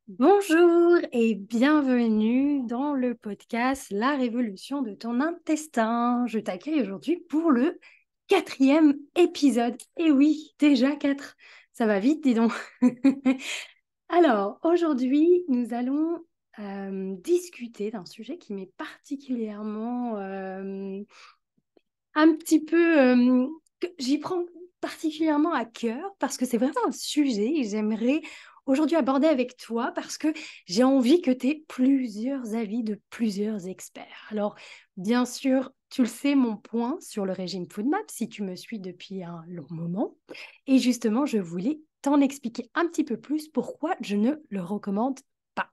Bonjour et bienvenue dans le podcast La révolution de ton intestin. Je t'accueille aujourd'hui pour le quatrième épisode. Et oui, déjà quatre. Ça va vite, dis donc. Alors, aujourd'hui, nous allons discuter d'un sujet qui m'est particulièrement un petit peu... j'y prends particulièrement à cœur parce que c'est vraiment un sujet que j'aimerais aujourd'hui aborder avec toi parce que j'ai envie que tu aies plusieurs avis de plusieurs experts. Alors, bien sûr, tu le sais, mon point sur le régime FoodMap, si tu me suis depuis un long moment. Et justement, je voulais t'en expliquer un petit peu plus pourquoi je ne le recommande pas.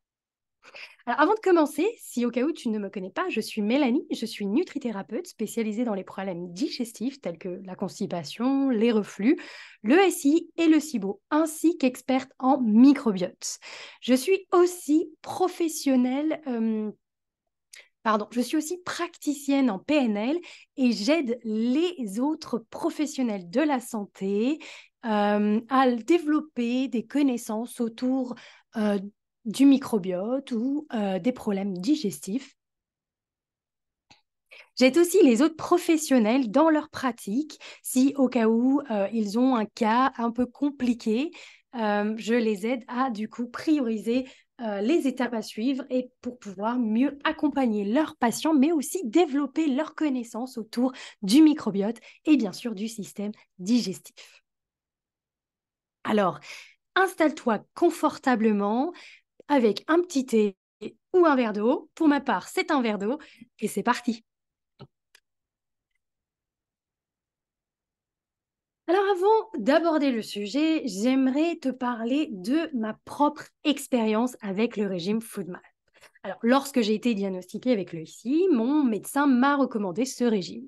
Alors, avant de commencer, si au cas où tu ne me connais pas, je suis Mélanie, je suis nutrithérapeute spécialisée dans les problèmes digestifs tels que la constipation, les reflux, le SI et le SIBO, ainsi qu'experte en microbiote. Je suis aussi je suis aussi praticienne en PNL et j'aide les autres professionnels de la santé à développer des connaissances autour euh, du microbiote ou des problèmes digestifs. J'aide aussi les autres professionnels dans leur pratique si au cas où ils ont un cas un peu compliqué. Je les aide à du coup prioriser les étapes à suivre et pour pouvoir mieux accompagner leurs patients, mais aussi développer leurs connaissances autour du microbiote et bien sûr du système digestif. Alors, installe-toi confortablement avec un petit thé ou un verre d'eau. Pour ma part, c'est un verre d'eau et c'est parti. Alors avant d'aborder le sujet, j'aimerais te parler de ma propre expérience avec le régime FoodMap. Alors, lorsque j'ai été diagnostiquée avec le SI, mon médecin m'a recommandé ce régime.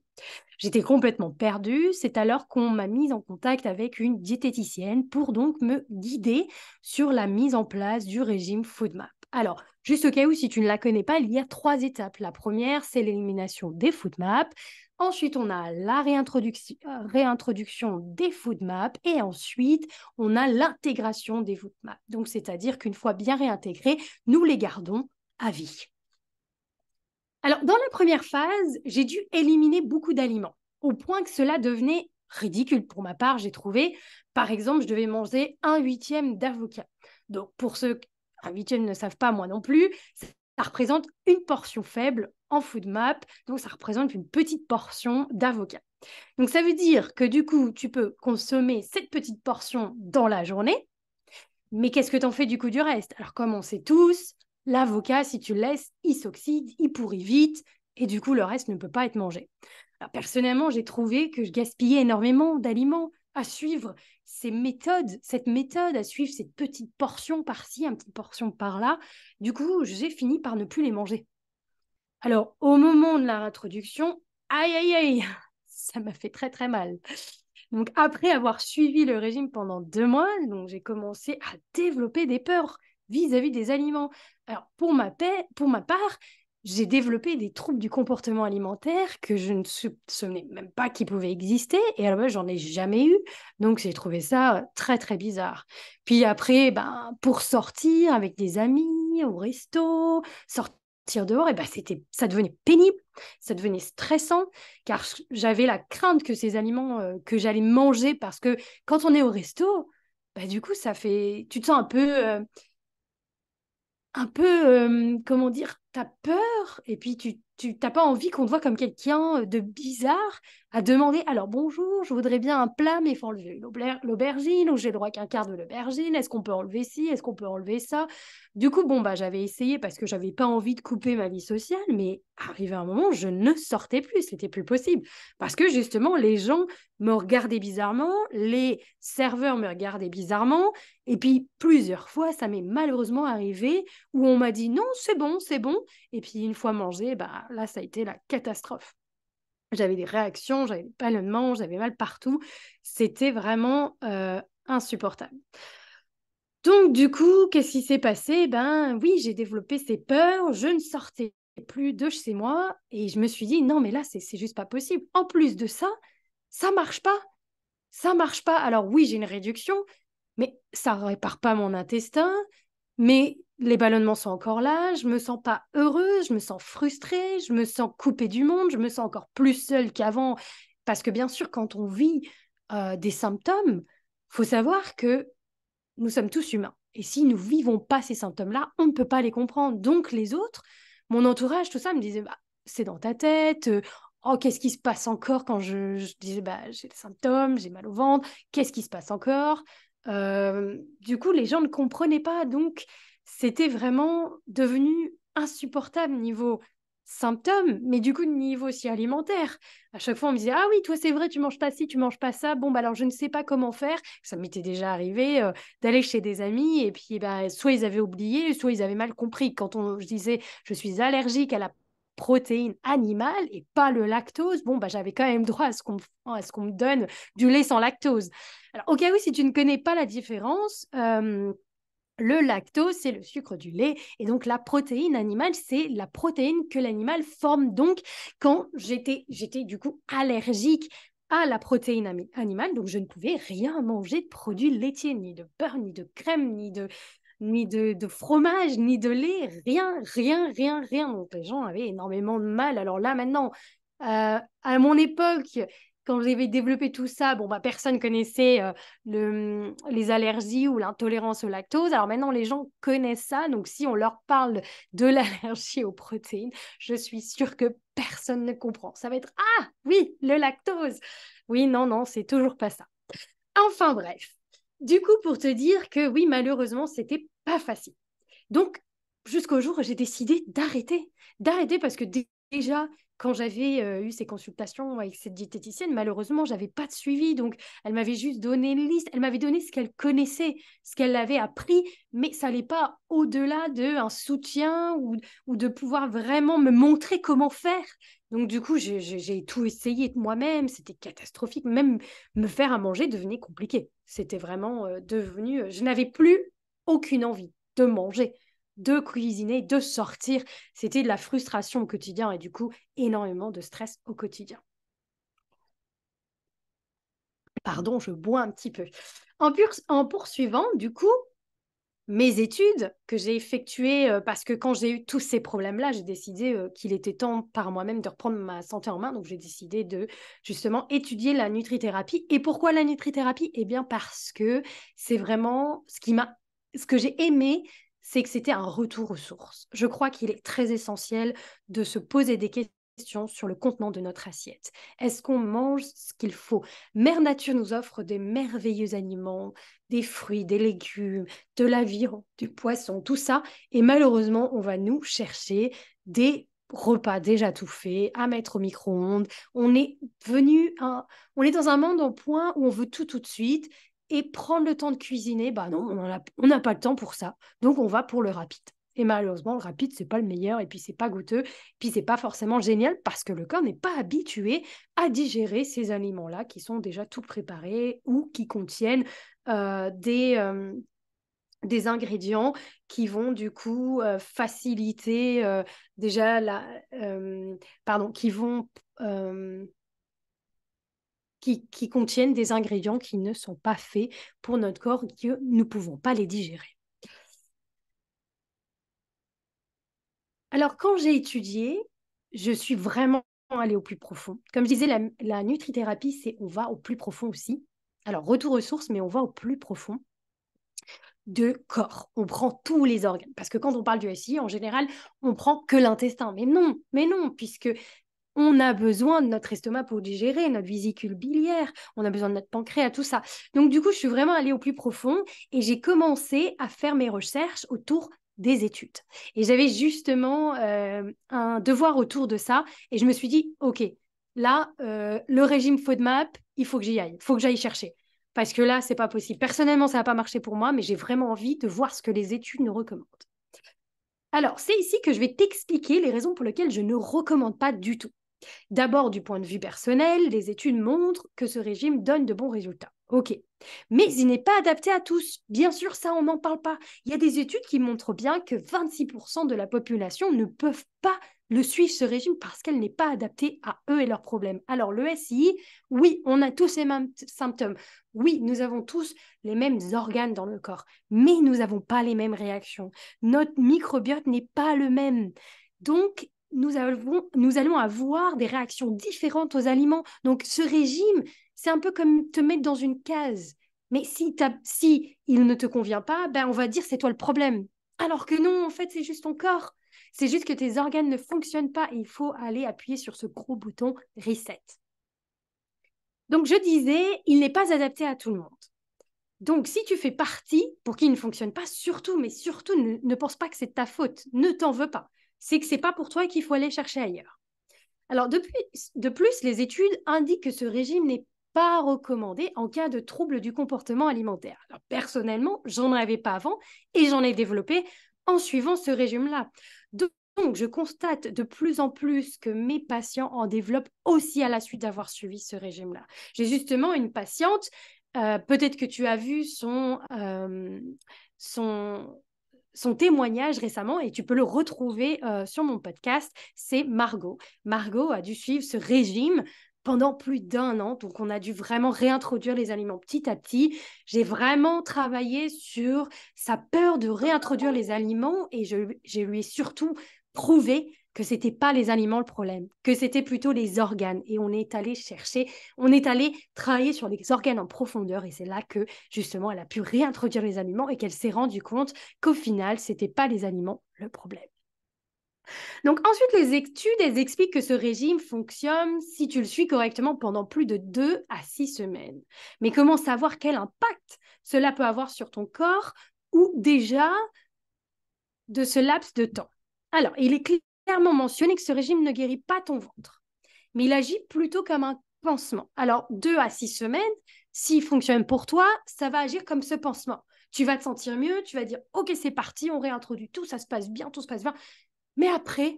J'étais complètement perdue, c'est alors qu'on m'a mise en contact avec une diététicienne pour donc me guider sur la mise en place du régime FoodMap. Alors, juste au cas où si tu ne la connais pas, il y a trois étapes. La première, c'est l'élimination des FoodMap. Ensuite, on a la réintroduction des FoodMap et ensuite, on a l'intégration des FoodMap. Donc, c'est-à-dire qu'une fois bien réintégrés, nous les gardons à vie. Alors, dans la première phase, j'ai dû éliminer beaucoup d'aliments, au point que cela devenait ridicule pour ma part, j'ai trouvé. Par exemple, je devais manger un huitième d'avocat. Donc, pour ceux qui un huitième ne savent pas, moi non plus, ça représente une portion faible en food map, donc ça représente une petite portion d'avocat. Donc, ça veut dire que du coup, tu peux consommer cette petite portion dans la journée, mais qu'est-ce que tu en fais du coup du reste? Alors, comme on sait tous, l'avocat, si tu le laisses, il s'oxyde, il pourrit vite, et du coup, le reste ne peut pas être mangé. Alors, personnellement, j'ai trouvé que je gaspillais énormément d'aliments à suivre cette méthode, à suivre cette petite portion par-ci, une petite portion par-là. Du coup, j'ai fini par ne plus les manger. Alors, au moment de la réintroduction, aïe, aïe, aïe, ça m'a fait très, très mal. Donc, après avoir suivi le régime pendant 2 mois, donc j'ai commencé à développer des peurs vis-à-vis des aliments. Alors, pour ma part, j'ai développé des troubles du comportement alimentaire que je ne soupçonnais même pas qu'ils pouvaient exister. Et alors, j'en ai jamais eu. Donc, j'ai trouvé ça très, très bizarre. Puis après, ben, pour sortir avec des amis, au resto, sortir dehors, et ben, ça devenait pénible, ça devenait stressant car j'avais la crainte que ces aliments que j'allais manger, parce que quand on est au resto, bah, du coup, tu te sens comment dire, t'as peur, et puis tu t'as pas envie qu'on te voit comme quelqu'un de bizarre à demander, alors bonjour, je voudrais bien un plat, mais il faut enlever l'aubergine, ou j'ai le droit qu'un quart de l'aubergine, est-ce qu'on peut enlever ci, est-ce qu'on peut enlever ça? Du coup, bon, bah, j'avais essayé parce que j'avais pas envie de couper ma vie sociale, mais arrivé un moment, je ne sortais plus, c'était plus possible. Parce que justement, les gens me regardaient bizarrement, les serveurs me regardaient bizarrement, et puis plusieurs fois, ça m'est malheureusement arrivé où on m'a dit non, c'est bon, c'est bon. Et puis une fois mangé, bah, là, ça a été la catastrophe. J'avais des réactions, j'avais des ballonnements, j'avais mal partout. C'était vraiment insupportable. Donc du coup, qu'est-ce qui s'est passé? Ben oui, j'ai développé ces peurs, je ne sortais plus de chez moi et je me suis dit non, mais là, c'est juste pas possible. En plus de ça, ça marche pas. Ça marche pas. Alors oui, j'ai une réduction, mais ça répare pas mon intestin. Mais les ballonnements sont encore là, je me sens pas heureuse, je me sens frustrée, je me sens coupée du monde, je me sens encore plus seule qu'avant. Parce que bien sûr, quand on vit des symptômes, faut savoir que nous sommes tous humains. Et si nous vivons pas ces symptômes-là, on ne peut pas les comprendre. Donc les autres, mon entourage, tout ça me disait, bah, c'est dans ta tête. Oh, qu'est-ce qui se passe encore quand je disais, bah, j'ai des symptômes, j'ai mal au ventre, qu'est-ce qui se passe encore? Du coup, les gens ne comprenaient pas. Donc, c'était vraiment devenu insupportable niveau symptômes, mais du coup, niveau aussi alimentaire. À chaque fois, on me disait, ah oui, toi, c'est vrai, tu manges pas ci, tu manges pas ça. Bon, bah alors, je ne sais pas comment faire. Ça m'était déjà arrivé d'aller chez des amis et puis, bah, soit ils avaient oublié, soit ils avaient mal compris. Quand je disais, je suis allergique à la protéine animale et pas le lactose, bon, bah, j'avais quand même droit à ce qu'on me donne du lait sans lactose. Alors, au cas où, si tu ne connais pas la différence, le lactose, c'est le sucre du lait. Et donc, la protéine animale, c'est la protéine que l'animal forme. Donc, quand j'étais du coup allergique à la protéine animale, donc je ne pouvais rien manger de produits laitiers, ni de beurre, ni de crème, ni de fromage, ni de lait, rien, rien, rien, rien. Donc, les gens avaient énormément de mal. Alors là, maintenant, à mon époque, quand j'avais développé tout ça, bon, bah, personne connaissait les allergies ou l'intolérance au lactose. Alors maintenant, les gens connaissent ça. Donc, si on leur parle de l'allergie aux protéines, je suis sûre que personne ne comprend. Ça va être, ah oui, le lactose. Oui, non, non, c'est toujours pas ça. Enfin bref. Du coup, pour te dire que oui, malheureusement, c'était pas facile. Donc, jusqu'au jour où j'ai décidé d'arrêter. D'arrêter parce que déjà, quand j'avais eu ces consultations avec cette diététicienne, malheureusement, j'avais pas de suivi. Donc, elle m'avait juste donné une liste. Elle m'avait donné ce qu'elle connaissait, ce qu'elle avait appris, mais ça n'allait pas au-delà d'un soutien ou de pouvoir vraiment me montrer comment faire. Donc, du coup, j'ai tout essayé de moi-même. C'était catastrophique. Même me faire à manger devenait compliqué. C'était vraiment devenu... je n'avais plus aucune envie de manger, de cuisiner, de sortir. C'était de la frustration au quotidien et du coup, énormément de stress au quotidien. Pardon, je bois un petit peu. En poursuivant, du coup, mes études que j'ai effectuées, parce que quand j'ai eu tous ces problèmes-là, j'ai décidé qu'il était temps par moi-même de reprendre ma santé en main. Donc, j'ai décidé de justement étudier la nutrithérapie. Et pourquoi la nutrithérapie? Eh bien, parce que c'est vraiment ce que j'ai aimé, c'est que c'était un retour aux sources. Je crois qu'il est très essentiel de se poser des questions sur le contenant de notre assiette. Est-ce qu'on mange ce qu'il faut? Mère Nature nous offre des merveilleux aliments, des fruits, des légumes, de l'aviron, du poisson, tout ça. Et malheureusement, on va nous chercher des repas déjà tout faits, à mettre au micro-ondes. On est dans un monde au point où on veut tout de suite. Et prendre le temps de cuisiner, bah non, on n'a pas le temps pour ça. Donc, on va pour le rapide. Et malheureusement, le rapide, c'est pas le meilleur, et puis c'est pas goûteux, puis c'est pas forcément génial parce que le corps n'est pas habitué à digérer ces aliments-là qui sont déjà tout préparés ou qui contiennent euh, des, euh, des ingrédients qui vont du coup faciliter déjà pardon, euh, qui contiennent des ingrédients qui ne sont pas faits pour notre corps, que nous ne pouvons pas les digérer. Alors, quand j'ai étudié, je suis vraiment allée au plus profond. Comme je disais, la nutrithérapie, c'est on va au plus profond aussi. Alors, retour aux sources, mais on va au plus profond de corps. On prend tous les organes. Parce que quand on parle du SI, en général, on prend que l'intestin. Mais non, puisque on a besoin de notre estomac pour digérer, notre vésicule biliaire, on a besoin de notre pancréas, tout ça. Donc, du coup, je suis vraiment allée au plus profond et j'ai commencé à faire mes recherches autour des études. Et j'avais justement un devoir autour de ça et je me suis dit, OK, là, le régime FODMAP, il faut que j'y aille, il faut que j'aille chercher. Parce que là, c'est pas possible. Personnellement, ça n'a pas marché pour moi, mais j'ai vraiment envie de voir ce que les études nous recommandent. Alors, c'est ici que je vais t'expliquer les raisons pour lesquelles je ne recommande pas du tout. D'abord, du point de vue personnel, les études montrent que ce régime donne de bons résultats. OK. Mais il n'est pas adapté à tous. Bien sûr, ça, on n'en parle pas. Il y a des études qui montrent bien que 26% de la population ne peuvent pas suivre ce régime parce qu'elle n'est pas adaptée à eux et leurs problèmes. Alors le SII, oui, on a tous les mêmes symptômes. Oui, nous avons tous les mêmes organes dans le corps, mais nous n'avons pas les mêmes réactions. Notre microbiote n'est pas le même. Donc, nous allons avoir des réactions différentes aux aliments. Donc, ce régime, c'est un peu comme te mettre dans une case. Mais si il ne te convient pas, ben on va dire c'est toi le problème. Alors que non, en fait, c'est juste ton corps. C'est juste que tes organes ne fonctionnent pas. Il faut aller appuyer sur ce gros bouton reset. Donc, je disais, il n'est pas adapté à tout le monde. Donc, si tu fais partie pour qu'il ne fonctionne pas, surtout, mais surtout, ne pense pas que c'est de ta faute. Ne t'en veux pas. C'est que c'est pas pour toi qu'il faut aller chercher ailleurs. Alors, de plus, les études indiquent que ce régime n'est pas recommandé en cas de troubles du comportement alimentaire. Alors, personnellement, j'en avais pas avant et j'en ai développé en suivant ce régime-là. Donc, je constate de plus en plus que mes patients en développent aussi à la suite d'avoir suivi ce régime-là. J'ai justement une patiente, peut-être que tu as vu son témoignage récemment et tu peux le retrouver sur mon podcast, c'est Margot. Margot a dû suivre ce régime pendant plus d'1 an, donc on a dû vraiment réintroduire les aliments petit à petit. J'ai vraiment travaillé sur sa peur de réintroduire les aliments et je lui ai surtout prouvé que ce n'était pas les aliments le problème, que c'était plutôt les organes. Et on est allé travailler sur les organes en profondeur et c'est là que justement elle a pu réintroduire les aliments et qu'elle s'est rendue compte qu'au final, ce n'était pas les aliments le problème. Donc ensuite, les études, elles expliquent que ce régime fonctionne si tu le suis correctement pendant plus de 2 à 6 semaines. Mais comment savoir quel impact cela peut avoir sur ton corps ou déjà de ce laps de temps? Alors, il est clairement mentionné que ce régime ne guérit pas ton ventre, mais il agit plutôt comme un pansement. Alors, 2 à 6 semaines, s'il fonctionne pour toi, ça va agir comme ce pansement. Tu vas te sentir mieux, tu vas dire, OK, c'est parti, on réintroduit tout, ça se passe bien, tout se passe bien. Mais après,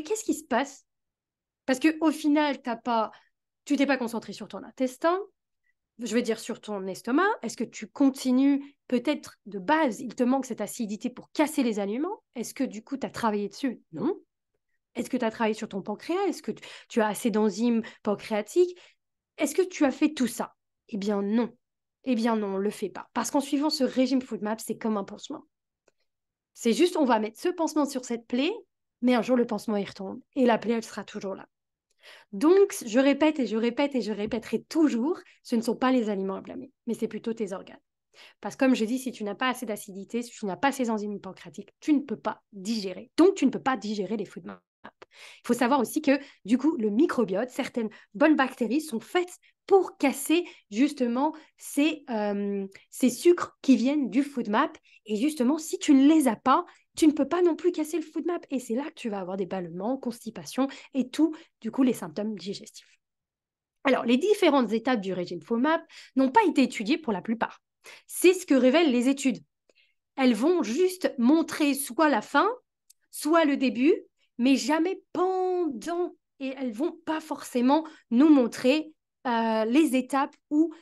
qu'est-ce qui se passe? Parce qu'au final, tu t'es pas concentré sur ton intestin, je veux dire sur ton estomac. Est-ce que tu continues, peut-être de base, il te manque cette acidité pour casser les aliments? Est-ce que du coup, tu as travaillé dessus? Non. Est-ce que tu as travaillé sur ton pancréas? Est-ce que tu as assez d'enzymes pancréatiques? Est-ce que tu as fait tout ça? Eh bien non. Eh bien non, on ne le fait pas. Parce qu'en suivant ce régime FoodMap, c'est comme un pansement. C'est juste, on va mettre ce pansement sur cette plaie, mais un jour, le pansement, il retombe. Et la plaie, elle sera toujours là. Donc, je répète et je répète et je répéterai toujours, ce ne sont pas les aliments à blâmer, mais c'est plutôt tes organes. Parce que comme je dis, si tu n'as pas assez d'acidité, si tu n'as pas ces enzymes pancréatiques, tu ne peux pas digérer. Donc, tu ne peux pas digérer les FoodMap. Il faut savoir aussi que, du coup, le microbiote, certaines bonnes bactéries sont faites pour casser justement ces sucres qui viennent du FoodMap. Et justement, si tu ne les as pas, tu ne peux pas non plus casser le FoodMap. Et c'est là que tu vas avoir des ballonnements, constipation et tout, du coup, les symptômes digestifs. Alors, les différentes étapes du régime FODMAP n'ont pas été étudiées pour la plupart. C'est ce que révèlent les études. Elles vont juste montrer soit la fin, soit le début, mais jamais pendant. Et elles vont pas forcément nous montrer les étapes où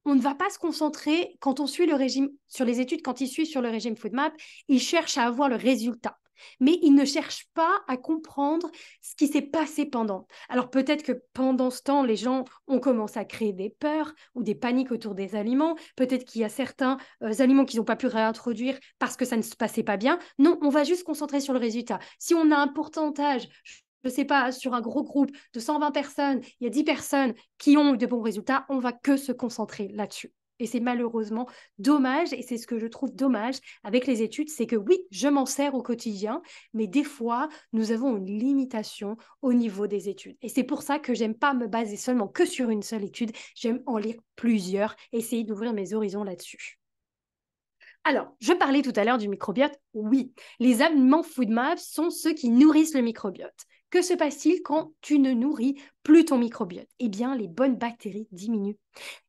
on ne va pas se concentrer quand on suit le régime sur les études, quand ils suivent sur le régime FoodMap, ils cherchent à avoir le résultat. Mais ils ne cherchent pas à comprendre ce qui s'est passé pendant. Alors peut-être que pendant ce temps, les gens ont commencé à créer des peurs ou des paniques autour des aliments. Peut-être qu'il y a certains aliments qu'ils n'ont pas pu réintroduire parce que ça ne se passait pas bien. Non, on va juste se concentrer sur le résultat. Si on a un pourcentage, je ne sais pas, sur un gros groupe de 120 personnes, il y a 10 personnes qui ont eu de bons résultats, on va que se concentrer là-dessus. Et c'est malheureusement dommage, et c'est ce que je trouve dommage avec les études, c'est que oui, je m'en sers au quotidien, mais des fois, nous avons une limitation au niveau des études. Et c'est pour ça que j'aime pas me baser seulement que sur une seule étude, j'aime en lire plusieurs, essayer d'ouvrir mes horizons là-dessus. Alors, je parlais tout à l'heure du microbiote. Oui, les aliments FoodMap sont ceux qui nourrissent le microbiote. Que se passe-t-il quand tu ne nourris plus ton microbiote? Eh bien, les bonnes bactéries diminuent.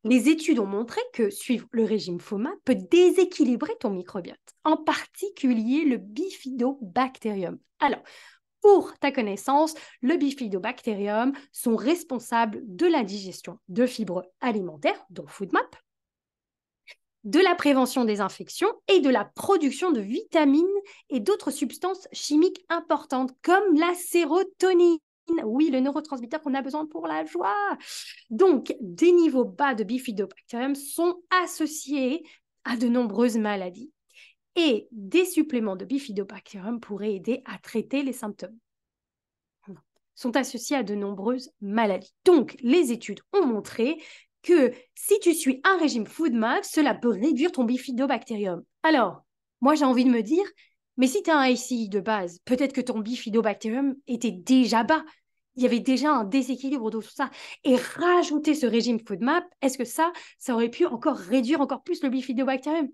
Les études ont montré que suivre le régime FODMAP peut déséquilibrer ton microbiote, en particulier le bifidobacterium. Alors, pour ta connaissance, le bifidobacterium sont responsables de la digestion de fibres alimentaires, dont FoodMap, de la prévention des infections et de la production de vitamines et d'autres substances chimiques importantes, comme la sérotonine. Oui, le neurotransmetteur qu'on a besoin pour la joie. Donc, des niveaux bas de bifidobacterium sont associés à de nombreuses maladies. Et des suppléments de bifidobacterium pourraient aider à traiter les symptômes. Sont associés à de nombreuses maladies. Donc, les études ont montré que si tu suis un régime FODMAP, cela peut réduire ton bifidobacterium. Alors, moi, j'ai envie de me dire, mais si tu as un ICI de base, peut-être que ton bifidobacterium était déjà bas. Il y avait déjà un déséquilibre de tout ça. Et rajouter ce régime FODMAP, est-ce que ça aurait pu encore réduire encore plus le bifidobacterium?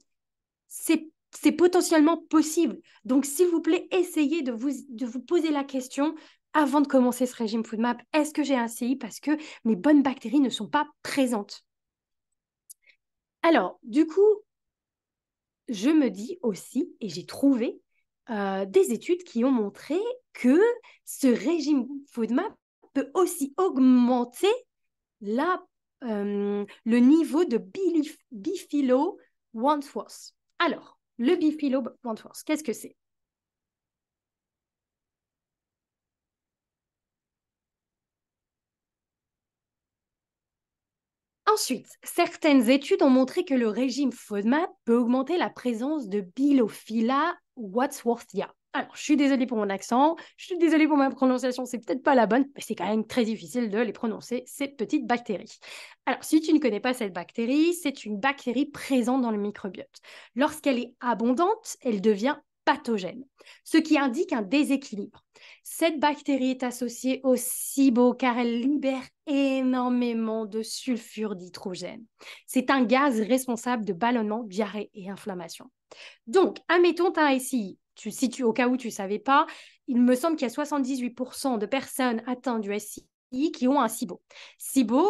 C'est potentiellement possible. Donc, s'il vous plaît, essayez de vous poser la question avant de commencer ce régime FODMAP. Est-ce que j'ai un CI parce que mes bonnes bactéries ne sont pas présentes? Alors, du coup, je me dis aussi, et j'ai trouvé des études qui ont montré que ce régime FODMAP peut aussi augmenter le niveau de Bifilo Wentworth. Alors, le Bifilo Wentworth, qu'est-ce que c'est? Ensuite, certaines études ont montré que le régime FODMAP peut augmenter la présence de Bilophila wadsworthia. Alors, je suis désolée pour mon accent, je suis désolée pour ma prononciation, c'est peut-être pas la bonne, mais c'est quand même très difficile de les prononcer, ces petites bactéries. Alors, si tu ne connais pas cette bactérie, c'est une bactérie présente dans le microbiote. Lorsqu'elle est abondante, elle devient pathogène, ce qui indique un déséquilibre. Cette bactérie est associée au SIBO car elle libère énormément de sulfure d'hydrogène. C'est un gaz responsable de ballonnement, diarrhée et inflammation. Donc, admettons, tu as un SI. Au cas où tu ne savais pas, il me semble qu'il y a 78% de personnes atteintes du SI qui ont un SIBO. SIBO,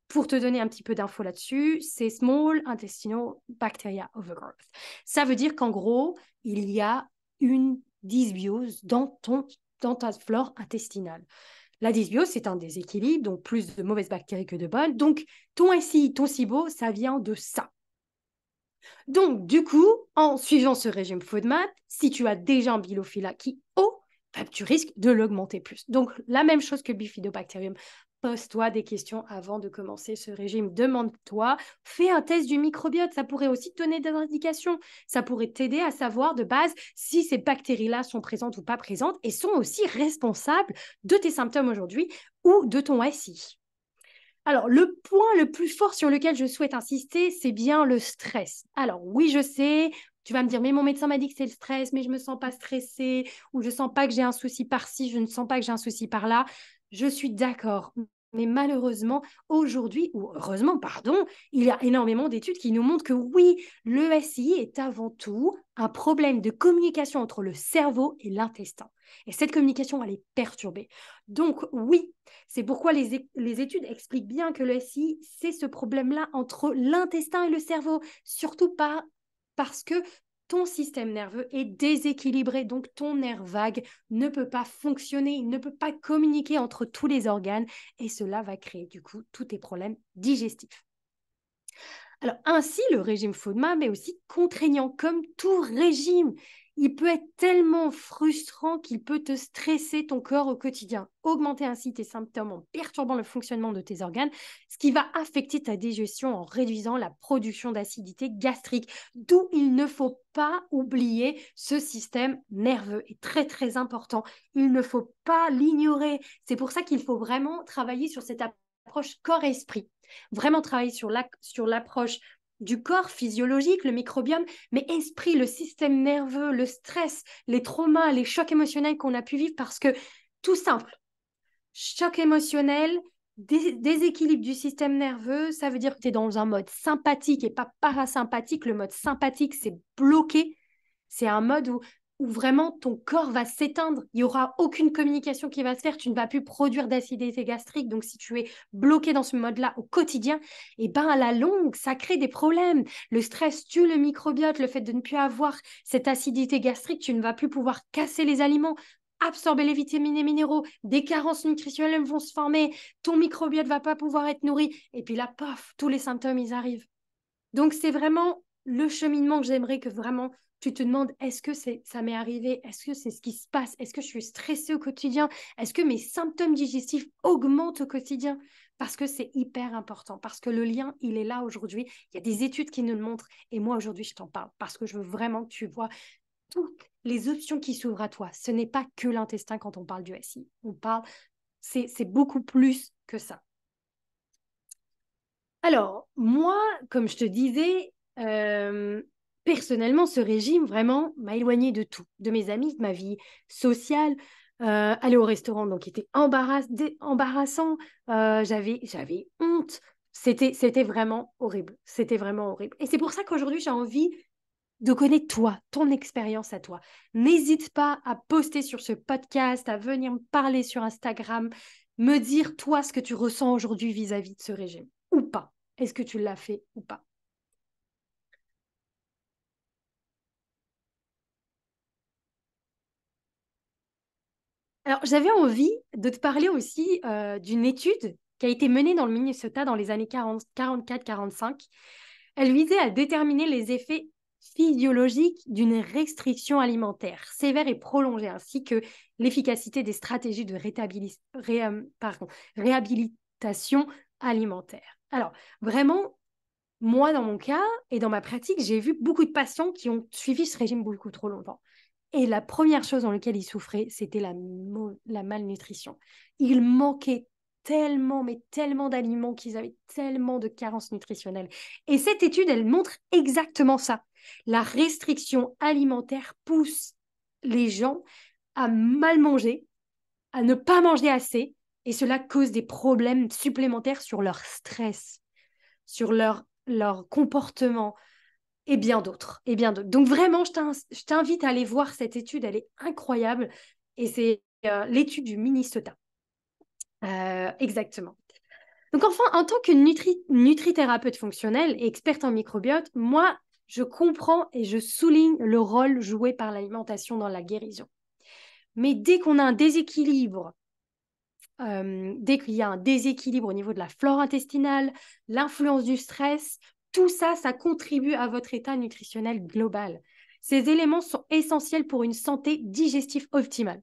pour te donner un petit peu d'infos là-dessus, c'est Small Intestinal Bacteria Overgrowth. Ça veut dire qu'en gros, il y a une dysbiose dans ta flore intestinale. La dysbiose, c'est un déséquilibre, donc plus de mauvaises bactéries que de bonnes. Donc, ton SI, ton SIBO, ça vient de ça. Donc, du coup, en suivant ce régime FODMAP, si tu as déjà un bilophila qui haut, tu risques de l'augmenter plus. Donc, la même chose que Bifidobacterium. Pose-toi des questions avant de commencer ce régime. Demande-toi, fais un test du microbiote. Ça pourrait aussi te donner des indications. Ça pourrait t'aider à savoir de base si ces bactéries-là sont présentes ou pas présentes et sont aussi responsables de tes symptômes aujourd'hui ou de ton SI. Alors, le point le plus fort sur lequel je souhaite insister, c'est bien le stress. Alors, oui, je sais, tu vas me dire, mais mon médecin m'a dit que c'est le stress, mais je ne me sens pas stressée, ou je ne sens pas que j'ai un souci par-ci, je ne sens pas que j'ai un souci par-là. Je suis d'accord. Mais malheureusement, aujourd'hui, ou heureusement, pardon, il y a énormément d'études qui nous montrent que oui, le SI est avant tout un problème de communication entre le cerveau et l'intestin. Et cette communication, elle est perturbée. Donc oui, c'est pourquoi les études expliquent bien que le SI, c'est ce problème-là entre l'intestin et le cerveau, surtout pas parce que ton système nerveux est déséquilibré, donc ton nerf vague ne peut pas fonctionner, il ne peut pas communiquer entre tous les organes et cela va créer du coup tous tes problèmes digestifs. Alors ainsi, le régime FODMAP est aussi contraignant comme tout régime. Il peut être tellement frustrant qu'il peut te stresser ton corps au quotidien, augmenter ainsi tes symptômes en perturbant le fonctionnement de tes organes, ce qui va affecter ta digestion en réduisant la production d'acidité gastrique, d'où il ne faut pas oublier ce système nerveux est très très important. Il ne faut pas l'ignorer. C'est pour ça qu'il faut vraiment travailler sur cette approche corps-esprit. Vraiment travailler sur l'approche du corps physiologique, le microbiome, mais esprit, le système nerveux, le stress, les traumas, les chocs émotionnels qu'on a pu vivre parce que, tout simple, choc émotionnel, déséquilibre du système nerveux, ça veut dire que tu es dans un mode sympathique et pas parasympathique. Le mode sympathique, c'est bloqué. C'est un mode où vraiment ton corps va s'éteindre. Il n'y aura aucune communication qui va se faire. Tu ne vas plus produire d'acidité gastrique. Donc, si tu es bloqué dans ce mode-là au quotidien, et ben à la longue, ça crée des problèmes. Le stress tue le microbiote. Le fait de ne plus avoir cette acidité gastrique, tu ne vas plus pouvoir casser les aliments, absorber les vitamines et minéraux, des carences nutritionnelles vont se former, ton microbiote va pas pouvoir être nourri, et puis là, paf, tous les symptômes, ils arrivent. Donc, c'est vraiment le cheminement que j'aimerais que vraiment tu te demandes, est-ce que ça m'est arrivé? Est-ce que c'est ce qui se passe? Est-ce que je suis stressée au quotidien? Est-ce que mes symptômes digestifs augmentent au quotidien? Parce que c'est hyper important, parce que le lien, il est là aujourd'hui. Il y a des études qui nous le montrent et moi aujourd'hui, je t'en parle parce que je veux vraiment que tu vois toutes les options qui s'ouvrent à toi. Ce n'est pas que l'intestin quand on parle du SI. C'est beaucoup plus que ça. Alors, moi, comme je te disais, personnellement, ce régime vraiment m'a éloignée de tout, de mes amis, de ma vie sociale. Aller au restaurant, donc, était embarrassant. J'avais honte. C'était vraiment horrible. C'était vraiment horrible. Et c'est pour ça qu'aujourd'hui, j'ai envie de connaître toi, ton expérience à toi. N'hésite pas à poster sur ce podcast, à venir me parler sur Instagram, me dire toi ce que tu ressens aujourd'hui vis-à-vis de ce régime ou pas. Est-ce que tu l'as fait ou pas? Alors, j'avais envie de te parler aussi d'une étude qui a été menée dans le Minnesota dans les années 44-45. Elle visait à déterminer les effets physiologiques d'une restriction alimentaire sévère et prolongée, ainsi que l'efficacité des stratégies de réhabilitation alimentaire. Alors, vraiment, moi, dans mon cas et dans ma pratique, j'ai vu beaucoup de patients qui ont suivi ce régime beaucoup trop longtemps. Et la première chose dans laquelle ils souffraient, c'était la malnutrition. Il manquait tellement, mais tellement d'aliments qu'ils avaient tellement de carences nutritionnelles. Et cette étude, elle montre exactement ça. La restriction alimentaire pousse les gens à mal manger, à ne pas manger assez, et cela cause des problèmes supplémentaires sur leur stress, sur leur comportement, et bien d'autres, et bien d'autres. Donc vraiment, je t'invite à aller voir cette étude, elle est incroyable, et c'est l'étude du Minnesota. Exactement. Donc enfin, en tant que nutrithérapeute fonctionnelle et experte en microbiote, moi, je comprends et je souligne le rôle joué par l'alimentation dans la guérison. Mais dès qu'on a un déséquilibre, dès qu'il y a un déséquilibre au niveau de la flore intestinale, l'influence du stress, tout ça, ça contribue à votre état nutritionnel global. Ces éléments sont essentiels pour une santé digestive optimale.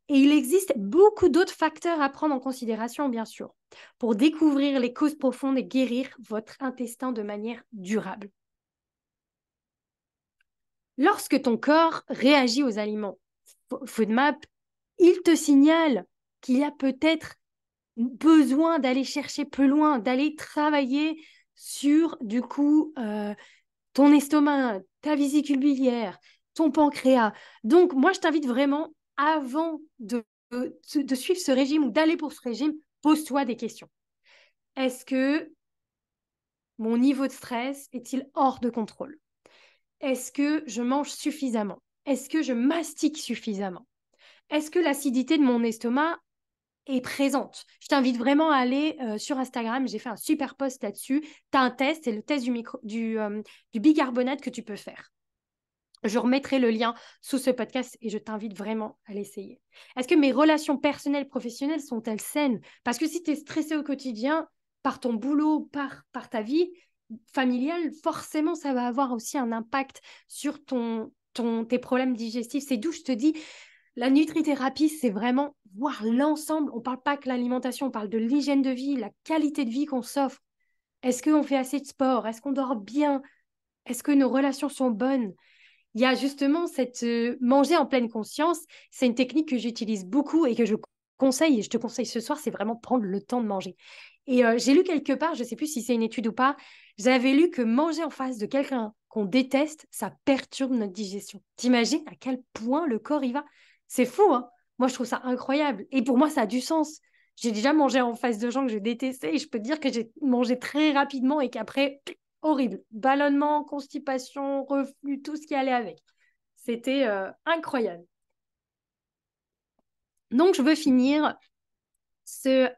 Et il existe beaucoup d'autres facteurs à prendre en considération, bien sûr, pour découvrir les causes profondes et guérir votre intestin de manière durable. Lorsque ton corps réagit aux aliments FODMAP, il te signale qu'il y a peut-être besoin d'aller chercher plus loin, d'aller travailler sur, du coup, ton estomac, ta vésicule biliaire, ton pancréas. Donc, moi, je t'invite vraiment, avant de suivre ce régime ou d'aller pour ce régime, pose-toi des questions. Est-ce que mon niveau de stress est-il hors de contrôle? Est-ce que je mange suffisamment? Est-ce que je mastique suffisamment? Est-ce que l'acidité de mon estomac est présente? Je t'invite vraiment à aller sur Instagram. J'ai fait un super post là-dessus. Tu as un test, c'est le test du bicarbonate que tu peux faire. Je remettrai le lien sous ce podcast et je t'invite vraiment à l'essayer. Est-ce que mes relations personnelles, professionnelles sont-elles saines? Parce que si tu es stressé au quotidien, par ton boulot, par ta vie familiale, forcément, ça va avoir aussi un impact sur tes problèmes digestifs. C'est d'où je te dis, la nutrithérapie, c'est vraiment voir l'ensemble. On ne parle pas que l'alimentation, on parle de l'hygiène de vie, la qualité de vie qu'on s'offre. Est-ce qu'on fait assez de sport? Est-ce qu'on dort bien? Est-ce que nos relations sont bonnes? Il y a justement cette manger en pleine conscience. C'est une technique que j'utilise beaucoup et que je conseille, et je te conseille ce soir, c'est vraiment prendre le temps de manger. Et j'ai lu quelque part, je ne sais plus si c'est une étude ou pas, j'avais lu que manger en face de quelqu'un qu'on déteste, ça perturbe notre digestion. T'imagines à quel point le corps y va? C'est fou, hein? Moi, je trouve ça incroyable. Et pour moi, ça a du sens. J'ai déjà mangé en face de gens que je détestais et je peux te dire que j'ai mangé très rapidement et qu'après, horrible. Ballonnement, constipation, reflux, tout ce qui allait avec. C'était incroyable. Donc, je veux finir ce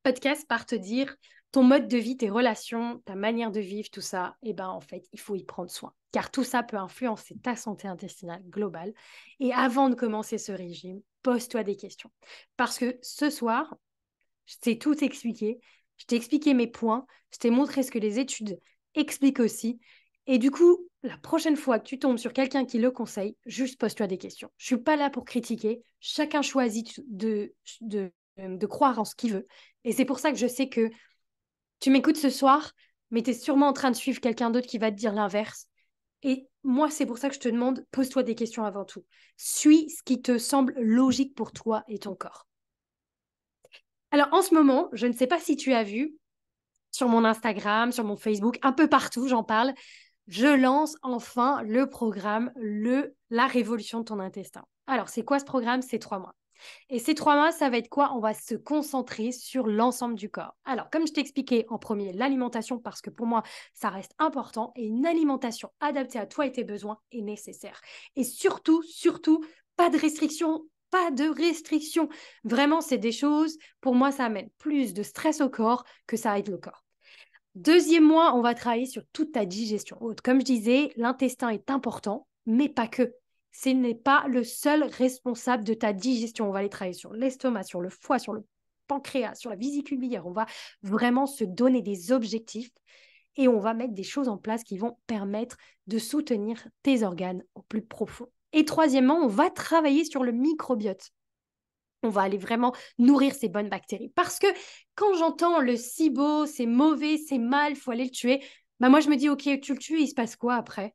podcast par te dire ton mode de vie, tes relations, ta manière de vivre, tout ça, et ben en fait, il faut y prendre soin. Car tout ça peut influencer ta santé intestinale globale. Et avant de commencer ce régime, pose-toi des questions. Parce que ce soir, je t'ai tout expliqué. Je t'ai expliqué mes points. Je t'ai montré ce que les études expliquent aussi. Et du coup, la prochaine fois que tu tombes sur quelqu'un qui le conseille, juste pose-toi des questions. Je suis pas là pour critiquer. Chacun choisit de croire en ce qu'il veut. Et c'est pour ça que je sais que tu m'écoutes ce soir, mais tu es sûrement en train de suivre quelqu'un d'autre qui va te dire l'inverse. Et moi, c'est pour ça que je te demande, pose-toi des questions avant tout. Suis ce qui te semble logique pour toi et ton corps. Alors, en ce moment, je ne sais pas si tu as vu sur mon Instagram, sur mon Facebook, un peu partout, j'en parle. Je lance enfin le programme La Révolution de ton intestin. Alors, c'est quoi ce programme? C'est 3 mois. Et ces 3 mois, ça va être quoi? On va se concentrer sur l'ensemble du corps. Alors, comme je t'ai expliqué en premier, l'alimentation, parce que pour moi, ça reste important, et une alimentation adaptée à toi et tes besoins est nécessaire. Et surtout, surtout, pas de restrictions. Pas de restrictions. Vraiment, c'est des choses, pour moi, ça amène plus de stress au corps que ça aide le corps. Deuxième mois, on va travailler sur toute ta digestion haute. Comme je disais, l'intestin est important, mais pas que. Ce n'est pas le seul responsable de ta digestion. On va aller travailler sur l'estomac, sur le foie, sur le pancréas, sur la vésicule biliaire. On va vraiment se donner des objectifs et on va mettre des choses en place qui vont permettre de soutenir tes organes au plus profond. Et troisièmement, on va travailler sur le microbiote. On va aller vraiment nourrir ces bonnes bactéries. Parce que quand j'entends le SIBO, c'est mauvais, c'est mal, il faut aller le tuer, bah moi je me dis, ok, tu le tues, il se passe quoi après?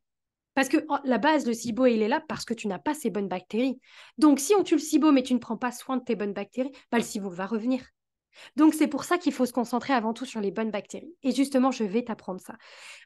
Parce que la base, le SIBO, il est là parce que tu n'as pas ces bonnes bactéries. Donc si on tue le SIBO, mais tu ne prends pas soin de tes bonnes bactéries, bah, le SIBO va revenir. Donc c'est pour ça qu'il faut se concentrer avant tout sur les bonnes bactéries. Et justement, je vais t'apprendre ça.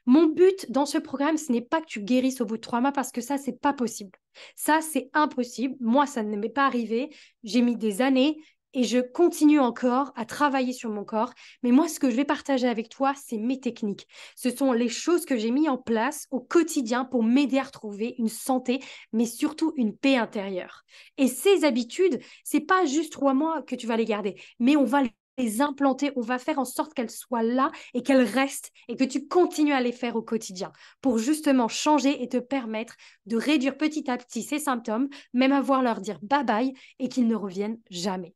Mon but dans ce programme, ce n'est pas que tu guérisses au bout de 3 mois parce que ça, c'est pas possible. Ça, c'est impossible. Moi, ça ne m'est pas arrivé. J'ai mis des années et je continue encore à travailler sur mon corps. Mais moi, ce que je vais partager avec toi, c'est mes techniques. Ce sont les choses que j'ai mis en place au quotidien pour m'aider à retrouver une santé, mais surtout une paix intérieure. Et ces habitudes, c'est pas juste 3 mois que tu vas les garder, mais on va les implanter, on va faire en sorte qu'elles soient là et qu'elles restent et que tu continues à les faire au quotidien pour justement changer et te permettre de réduire petit à petit ces symptômes, même à voir leur dire bye bye et qu'ils ne reviennent jamais.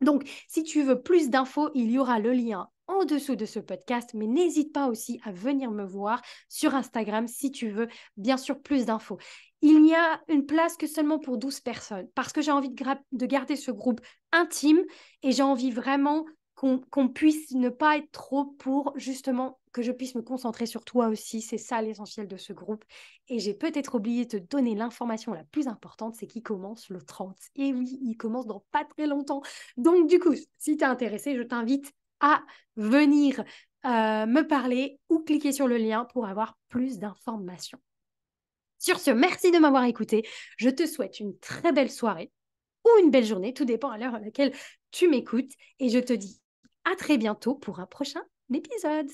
Donc, si tu veux plus d'infos, il y aura le lien en dessous de ce podcast, mais n'hésite pas aussi à venir me voir sur Instagram si tu veux bien sûr plus d'infos. Il n'y a une place que seulement pour 12 personnes parce que j'ai envie de garder ce groupe intime et j'ai envie vraiment qu'on puisse ne pas être trop pour justement que je puisse me concentrer sur toi aussi. C'est ça l'essentiel de ce groupe. Et j'ai peut-être oublié de te donner l'information la plus importante, c'est qu'il commence le 30. Et oui, il commence dans pas très longtemps. Donc du coup, si tu es intéressé, je t'invite à venir me parler ou cliquer sur le lien pour avoir plus d'informations. Sur ce, merci de m'avoir écouté. Je te souhaite une très belle soirée ou une belle journée, tout dépend à l'heure à laquelle tu m'écoutes. Et je te dis à très bientôt pour un prochain épisode.